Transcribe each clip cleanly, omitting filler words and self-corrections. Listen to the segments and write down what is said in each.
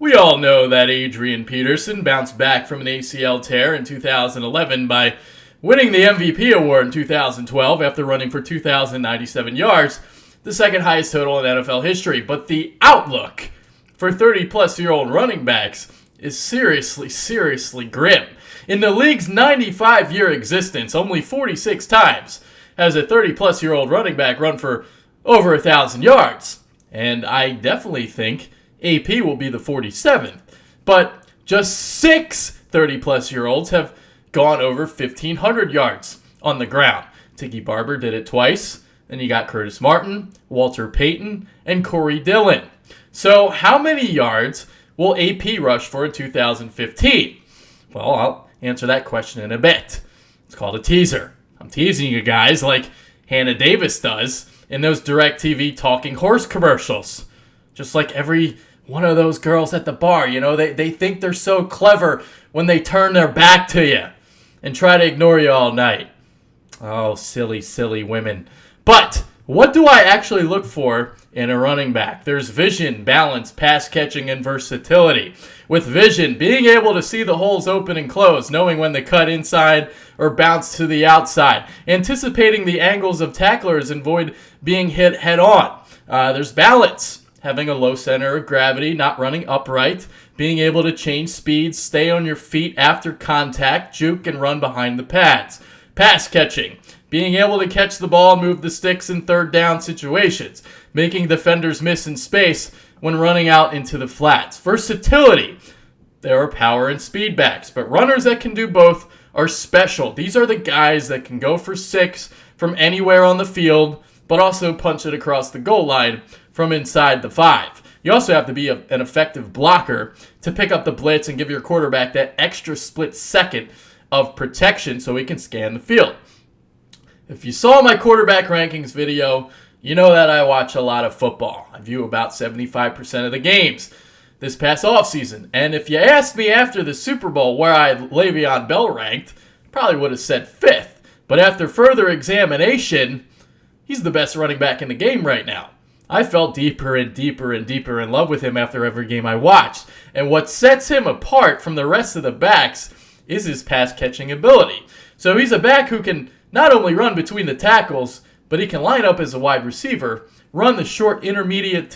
We all know that Adrian Peterson bounced back from an ACL tear in 2011 by winning the MVP award in 2012 after running for 2,097 yards, the second highest total in NFL history. But the outlook for 30-plus-year-old running backs is seriously grim. In the league's 95-year existence, only 46 times has a 30-plus-year-old running back run for over 1,000 yards. And I definitely think AP will be the 47th. But just 6 30-plus-year-olds have gone over 1,500 yards on the ground. Tiki Barber did it twice. Then you got Curtis Martin, Walter Payton, and Corey Dillon. So how many yards will AP rush for in 2015? Well, I'll answer that question in a bit. It's called a teaser. I'm teasing you guys like Hannah Davis does in those DirecTV Talking Horse commercials. Just like every one of those girls at the bar, they think they're so clever when they turn their back to you and try to ignore you all night. Oh, silly women. But what do I actually look for in a running back? There's vision, balance, pass catching, and versatility. With vision, being able to see the holes open and close, knowing when to cut inside or bounce to the outside, anticipating the angles of tacklers and avoid being hit head on. There's balance, having a low center of gravity, not running upright, being able to change speeds, stay on your feet after contact, juke, and run behind the pads. Pass catching, being able to catch the ball and move the sticks in third down situations, making defenders miss in space when running out into the flats. Versatility, there are power and speed backs, but runners that can do both are special. These are the guys that can go for 6 from anywhere on the field, but also punch it across the goal line from inside the 5. You also have to be an effective blocker to pick up the blitz and give your quarterback that extra split second of protection so he can scan the field. If you saw my quarterback rankings video, you know that I watch a lot of football. I view about 75% of the games this past offseason. And if you asked me after the Super Bowl where I had Le'Veon Bell ranked, I probably would have said 5th. But after further examination, he's the best running back in the game right now. I felt deeper and deeper in love with him after every game I watched. And what sets him apart from the rest of the backs is his pass-catching ability. So he's a back who can not only run between the tackles, but he can line up as a wide receiver, run the short to intermediate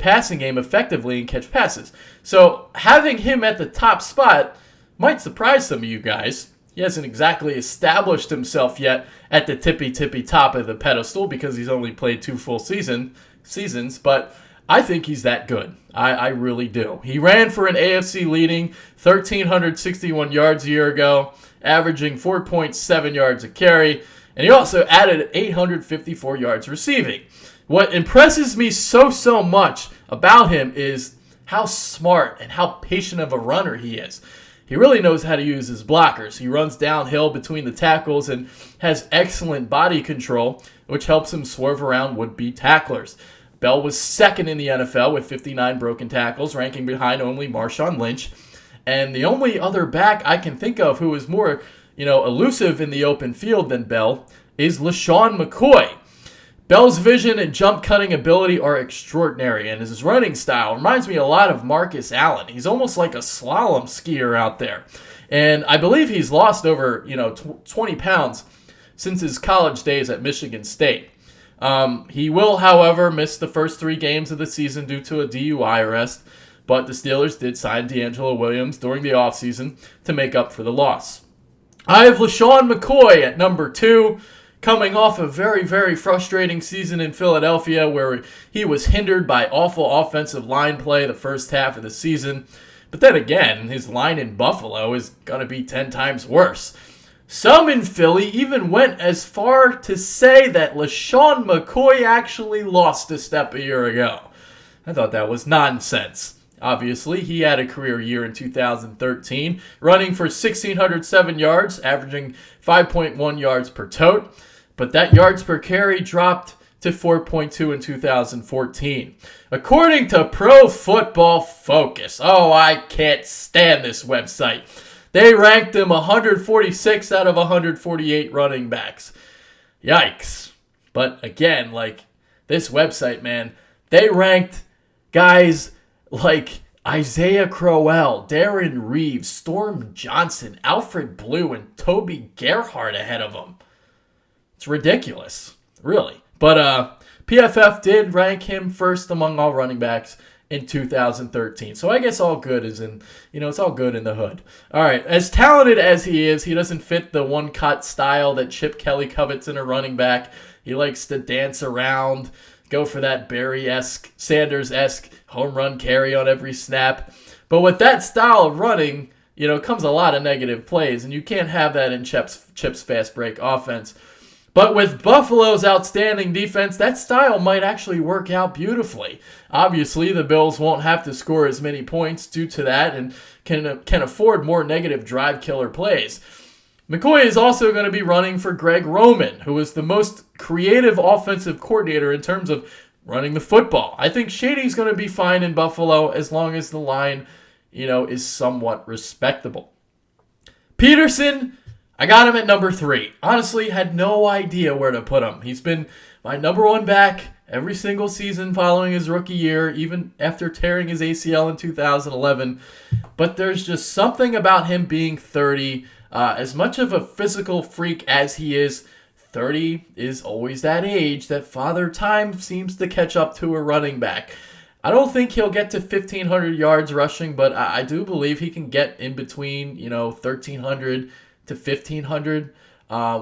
passing game effectively and catch passes. So having him at the top spot might surprise some of you guys. He hasn't exactly established himself yet at the tippy top of the pedestal because he's only played 2 full seasons, but I think he's that good. I really do. He ran for an AFC leading 1,361 yards a year ago, averaging 4.7 yards a carry, and he also added 854 yards receiving. What impresses me so much about him is how smart and how patient of a runner he is. He really knows how to use his blockers. He runs downhill between the tackles and has excellent body control, which helps him swerve around would-be tacklers. Bell was second in the NFL with 59 broken tackles, ranking behind only Marshawn Lynch. And the only other back I can think of who is more, elusive in the open field than Bell is LeSean McCoy. Bell's vision and jump-cutting ability are extraordinary, and his running style reminds me a lot of Marcus Allen. He's almost like a slalom skier out there. And I believe he's lost over, 20 pounds since his college days at Michigan State. He will, however, miss the first 3 games of the season due to a DUI arrest, but the Steelers did sign D'Angelo Williams during the offseason to make up for the loss. I have LeSean McCoy at number 2, coming off a very frustrating season in Philadelphia where he was hindered by awful offensive line play the first half of the season. But then again, his line in Buffalo is going to be 10 times worse. Some in Philly even went as far to say that LeSean McCoy actually lost a step a year ago. I thought that was nonsense. Obviously, he had a career year in 2013, running for 1,607 yards, averaging 5.1 yards per tote. But that yards per carry dropped to 4.2 in 2014. According to Pro Football Focus, I can't stand this website. They ranked him 146 out of 148 running backs. Yikes. But again, this website, man, they ranked guys like Isaiah Crowell, Darren Reeves, Storm Johnson, Alfred Blue, and Toby Gerhart ahead of him. It's ridiculous, really. But PFF did rank him first among all running backs in 2013. So I guess all good is it's all good in the hood. All right, as talented as he is, he doesn't fit the one-cut style that Chip Kelly covets in a running back. He likes to dance around, go for that Barry-esque, Sanders-esque home run carry on every snap. But with that style of running, comes a lot of negative plays, and you can't have that in Chip's fast break offense. But with Buffalo's outstanding defense, that style might actually work out beautifully. Obviously, the Bills won't have to score as many points due to that and can afford more negative drive killer plays. McCoy is also going to be running for Greg Roman, who is the most creative offensive coordinator in terms of running the football. I think Shady's going to be fine in Buffalo as long as the line, is somewhat respectable. Peterson, I got him at number 3. Honestly, had no idea where to put him. He's been my number 1 back every single season following his rookie year, even after tearing his ACL in 2011. But there's just something about him being 30. As much of a physical freak as he is, 30 is always that age that Father Time seems to catch up to a running back. I don't think he'll get to 1,500 yards rushing, but I do believe he can get in between, 1,300 to 1,500,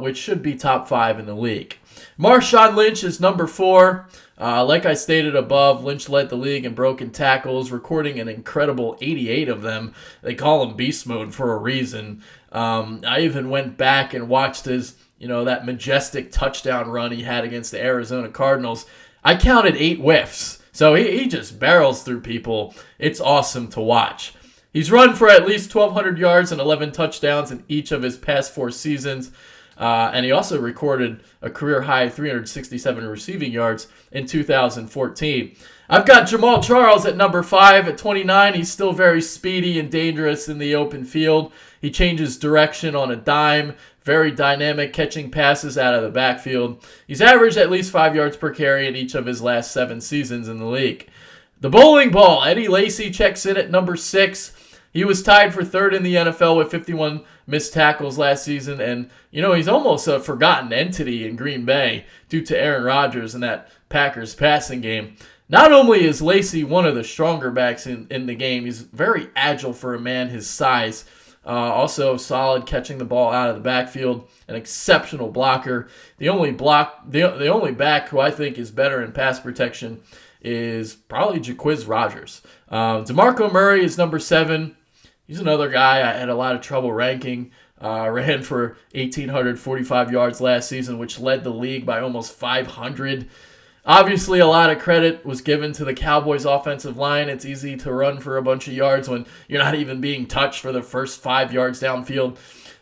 which should be top 5 in the league. Marshawn Lynch is number 4. Like I stated above, Lynch led the league in broken tackles, recording an incredible 88 of them. They call him beast mode for a reason. I even went back and watched his, that majestic touchdown run he had against the Arizona Cardinals. I counted 8 whiffs, so he just barrels through people. It's awesome to watch. He's run for at least 1,200 yards and 11 touchdowns in each of his past 4 seasons. And he also recorded a career-high 367 receiving yards in 2014. I've got Jamaal Charles at number 5. At 29, he's still very speedy and dangerous in the open field. He changes direction on a dime, very dynamic, catching passes out of the backfield. He's averaged at least 5 yards per carry in each of his last 7 seasons in the league. The bowling ball, Eddie Lacy checks in at number 6. He was tied for 3rd in the NFL with 51 missed tackles last season, and, he's almost a forgotten entity in Green Bay due to Aaron Rodgers and that Packers passing game. Not only is Lacy one of the stronger backs in the game, he's very agile for a man his size. Also solid catching the ball out of the backfield, an exceptional blocker. The only back who I think is better in pass protection is probably Jacquizz Rodgers. DeMarco Murray is number 7. He's another guy I had a lot of trouble ranking. Ran for 1,845 yards last season, which led the league by almost 500. Obviously, a lot of credit was given to the Cowboys' offensive line. It's easy to run for a bunch of yards when you're not even being touched for the first 5 yards downfield.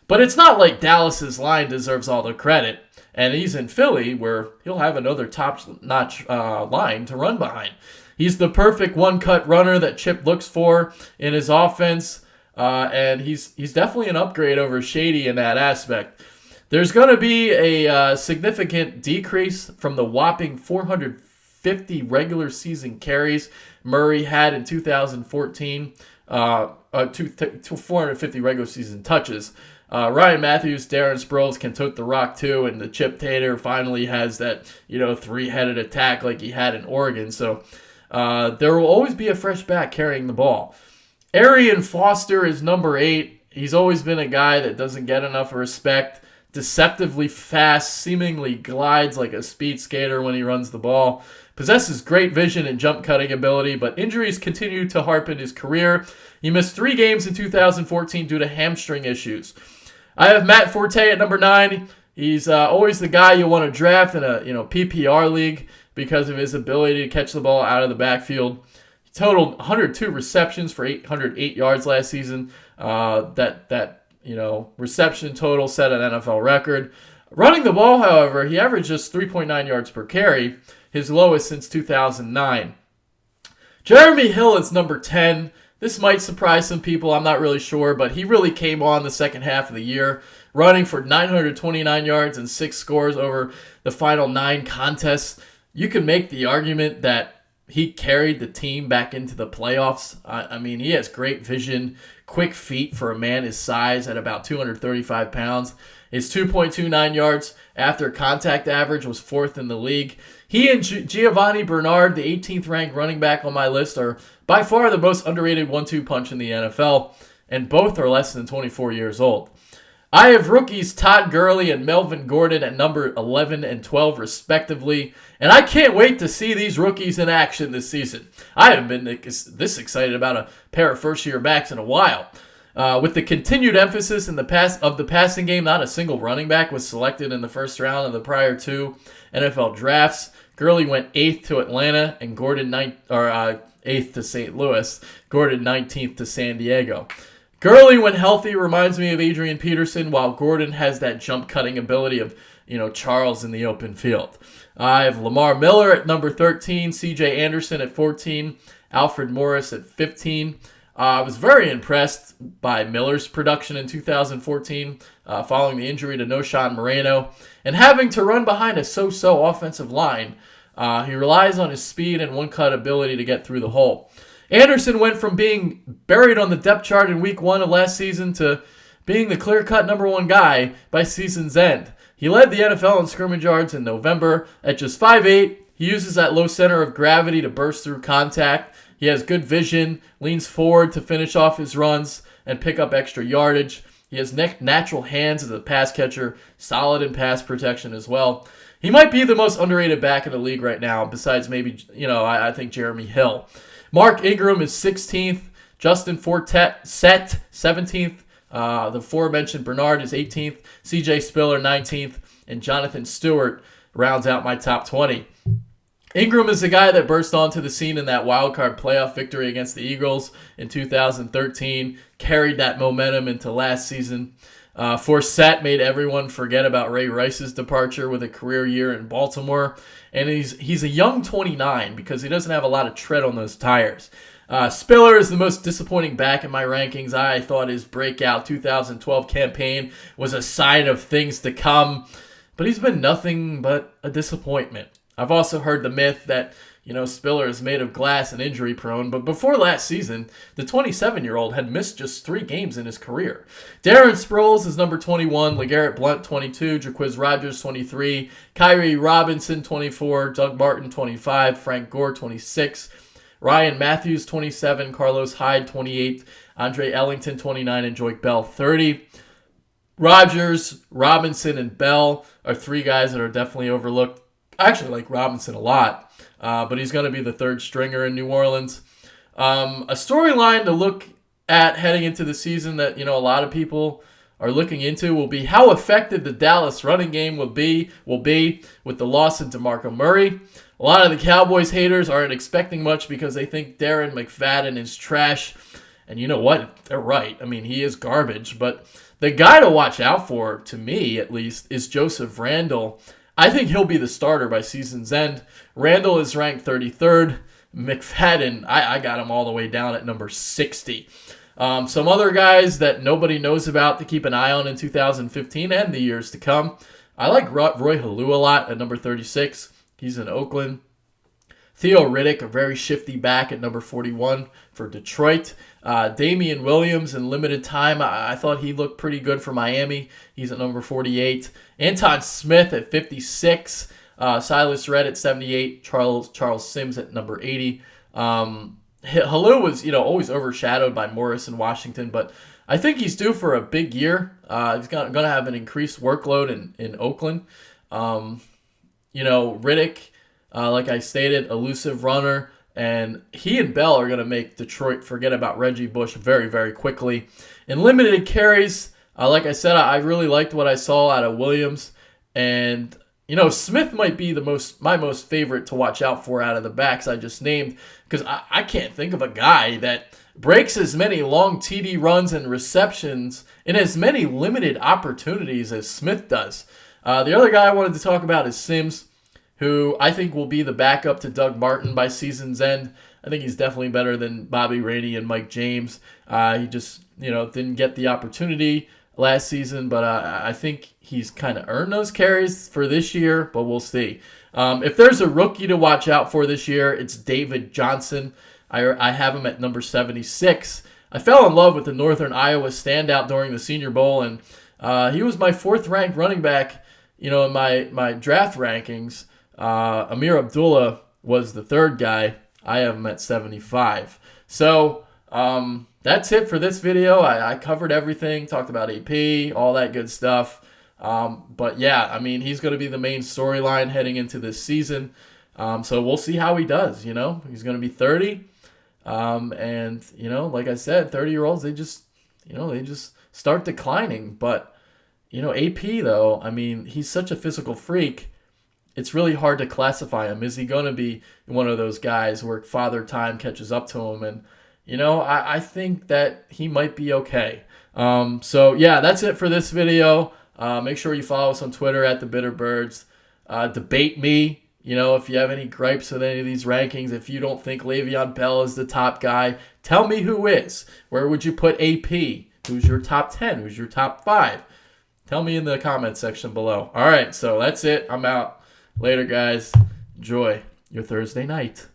But it's not like Dallas's line deserves all the credit. And he's in Philly, where he'll have another top-notch line to run behind. He's the perfect one-cut runner that Chip looks for in his offense. And he's definitely an upgrade over Shady in that aspect. There's going to be a significant decrease from the whopping 450 regular season carries Murray had in 2014, 450 regular season touches. Ryan Matthews, Darren Sproles can tote the rock too, and the Chip Tater finally has that, 3-headed attack like he had in Oregon. So there will always be a fresh back carrying the ball. Arian Foster is number 8. He's always been a guy that doesn't get enough respect. Deceptively fast, seemingly glides like a speed skater when he runs the ball. Possesses great vision and jump cutting ability, but injuries continue to harp in his career. He missed 3 games in 2014 due to hamstring issues. I have Matt Forte at number 9. He's always the guy you want to draft in a PPR league because of his ability to catch the ball out of the backfield. He totaled 102 receptions for 808 yards last season. Reception total set an NFL record. Running the ball, however, he averaged just 3.9 yards per carry, his lowest since 2009. Jeremy Hill is number 10. This might surprise some people, I'm not really sure, but he really came on the second half of the year, running for 929 yards and 6 scores over the final 9 contests. You can make the argument that he carried the team back into the playoffs. I mean, he has great vision, quick feet for a man his size at about 235 pounds. His 2.29 yards after contact average was 4th in the league. He and Gio Bernard, the 18th ranked running back on my list, are by far the most underrated 1-2 punch in the NFL, and both are less than 24 years old. I have rookies Todd Gurley and Melvin Gordon at number 11 and 12 respectively, and I can't wait to see these rookies in action this season. I haven't been this excited about a pair of first-year backs in a while. With the continued emphasis in the passing game, not a single running back was selected in the first round of the prior 2 NFL drafts. Gurley went 8th to Atlanta, and Gordon 8th to St. Louis. Gordon 19th to San Diego. Gurley, when healthy, reminds me of Adrian Peterson, while Gordon has that jump-cutting ability of, Charles in the open field. I have Lamar Miller at number 13, C.J. Anderson at 14, Alfred Morris at 15. I was very impressed by Miller's production in 2014 following the injury to Marshawn Moreno. And having to run behind a so-so offensive line, he relies on his speed and one-cut ability to get through the hole. Anderson went from being buried on the depth chart in week 1 of last season to being the clear-cut number 1 guy by season's end. He led the NFL in scrimmage yards in November. At just 5'8", he uses that low center of gravity to burst through contact. He has good vision, leans forward to finish off his runs and pick up extra yardage. He has natural hands as a pass catcher, solid in pass protection as well. He might be the most underrated back in the league right now, besides maybe, I think Jeremy Hill. Mark Ingram is 16th. Justin Forte 17th. The aforementioned Bernard is 18th. CJ Spiller 19th. And Jonathan Stewart rounds out my top 20. Ingram is the guy that burst onto the scene in that wildcard playoff victory against the Eagles in 2013. Carried that momentum into last season. Forsett made everyone forget about Ray Rice's departure with a career year in Baltimore. And he's a young 29 because he doesn't have a lot of tread on those tires. Spiller is the most disappointing back in my rankings. I thought his breakout 2012 campaign was a sign of things to come, but he's been nothing but a disappointment. I've also heard the myth that, Spiller is made of glass and injury prone, but before last season, the 27-year-old had missed just 3 games in his career. Darren Sproles is number 21, LeGarrette Blount 22, Jacquizz Rodgers 23, Khiry Robinson 24, Doug Martin 25, Frank Gore 26, Ryan Matthews 27, Carlos Hyde 28, Andre Ellington 29, and Joique Bell 30. Rodgers, Robinson, and Bell are 3 guys that are definitely overlooked. I actually like Robinson a lot, but he's going to be the 3rd stringer in New Orleans. A storyline to look at heading into the season that, a lot of people are looking into will be how effective the Dallas running game will be with the loss of DeMarco Murray. A lot of the Cowboys haters aren't expecting much because they think Darren McFadden is trash. And you know what? They're right. I mean, he is garbage. But the guy to watch out for, to me at least, is Joseph Randle. I think he'll be the starter by season's end. Randle is ranked 33rd. McFadden, I got him all the way down at number 60. Some other guys that nobody knows about to keep an eye on in 2015 and the years to come. I like Roy Halou a lot at number 36. He's in Oakland. Theo Riddick, a very shifty back at number 41 for Detroit. Damian Williams in limited time. I thought he looked pretty good for Miami. He's at number 48. Anton Smith at 56. Silas Redd at 78. Charles Sims at number 80. Halou was, always overshadowed by Morris in Washington, but I think he's due for a big year. He's going to have an increased workload in Oakland. Riddick, like I stated, elusive runner, and he and Bell are going to make Detroit forget about Reggie Bush very, very quickly. In limited carries, like I said, I really liked what I saw out of Williams, and Smith might be my most favorite to watch out for out of the backs I just named, because I can't think of a guy that breaks as many long TD runs and receptions in as many limited opportunities as Smith does. The other guy I wanted to talk about is Sims, who I think will be the backup to Doug Martin by season's end. I think he's definitely better than Bobby Rainey and Mike James. He just, didn't get the opportunity last season, but I think he's kind of earned those carries for this year, but we'll see. If there's a rookie to watch out for this year, it's David Johnson. I have him at number 76. I fell in love with the Northern Iowa standout during the Senior Bowl, and he was my 4th-ranked running back, in my draft rankings. Amir Abdullah was the 3rd guy. I have him at 75. So that's it for this video. I covered everything, talked about AP, all that good stuff. But yeah, I mean, he's going to be the main storyline heading into this season. So we'll see how he does. He's going to be 30. And like I said, 30-year-olds, they just start declining. But, AP though, I mean, he's such a physical freak. It's really hard to classify him. Is he going to be one of those guys where father time catches up to him? And, I think that he might be okay. So yeah, that's it for this video. Make sure you follow us on Twitter at @TheBitterBirds. Debate me. If you have any gripes with any of these rankings, if you don't think Le'Veon Bell is the top guy, tell me who is. Where would you put AP? Who's your top 10? Who's your top 5? Tell me in the comments section below. All right, so that's it. I'm out. Later, guys. Enjoy your Thursday night.